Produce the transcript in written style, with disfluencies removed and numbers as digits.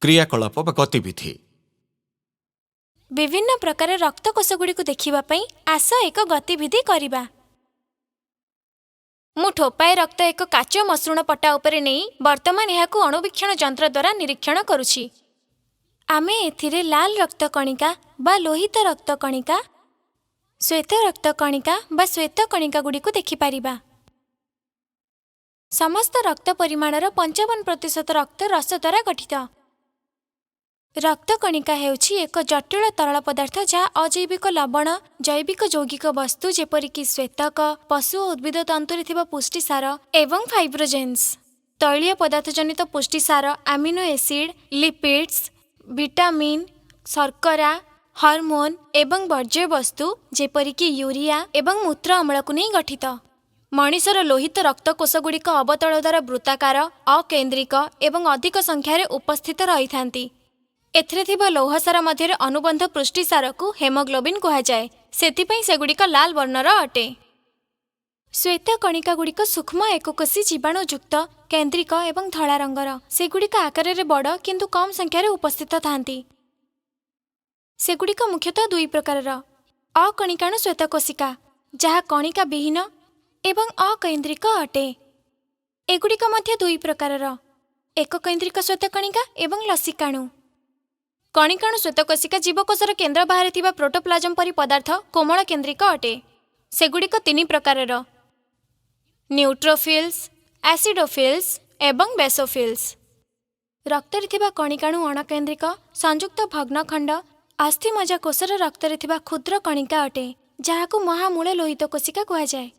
क्रियाकलाप बा गतिविधि। विभिन्न प्रकार रक्तकोषगुड़ी को देखा आस एक गतिविधि करवा। मु ठोपाए रक्त एक काच मसृण पटा उपरे नहीं वर्तमान यह अणुवीक्षण जंत्र द्वारा निरीक्षण करुछि। आमे एथिरे लाल रक्त कणिका बा लोहित रक्त कणिका, श्वेत रक्त कणिका बा श्वेत कणिका गुड़ी को देखिपारिबा। समस्त रक्त परिमाणर 55% रक्त रस द्वारा गठित। रक्त कणिका हेउछि एक जटिल तरल पदार्थ जहाँ अजैविक लवण, जैविक यौगिक वस्तु जेपरिक श्वेतक, पशु और उद्भिद तंतुरे थिबा पुष्टिसार एवं फाइब्रोजेन्स, तैलीय पदार्थ जनित पुष्टिसार, अमीनो एसिड, लिपिड्स, विटामिन, शर्करा, हार्मोन एवं वर्ज्य वस्तु जेपरिक यूरिया एवं मूत्र अम्ल को नहीं गठित। मनिषर लोहित रक्तकोषगुड़िक अवतल द्वारा वृत्ताकार, अकेन्द्रिक एवं अधिक संख्यार उपस्थित रही थांती। एथिरे थिबा लौहसार मध्य अनुबंध पुष्टिसार को हेमोग्लोबिन कहुए, सेथिपई सेगुड़िक लाल वर्णर अटे। श्वेत कणिका गुड़िक सूक्ष्म एककोशी जीवाणुयुक्त, केन्द्रिक एवं धला रंगर, सेगुड़िक आकार में बड़ किंतु कम संख्यार उपस्थित थांती। सेगुड़िक मुख्यतः दुई प्रकार, अकणिकाणु श्वेतकोशिका जहाँ कणिका विहीन एवं अकेन्द्रिक अटे। एगुड़िक मध्य दुई प्रकार, एक केन्द्रिक श्वेतकणिका एवं लसिकाणु। कणिकाणु श्वेतकोशिका जीवकोशर केन्द्र बाहर थिबा प्रोटोप्लाज्म परि पदार्थ कोमल केन्द्रिक अटे। सेगुड़िक तीन प्रकार, न्यूट्रोफिल्स, एसिडोफिल्स एवं बेसोफिल्स। रक्तरे थिबा कणिकाणु अणकेन्द्रिक, संयुक्त भग्नखंड, अस्थिमज्जा कोशर रक्तरे थिबा क्षुद्र कणिका अटे, जहाकु महामूल लोहित कोशिका कहुए।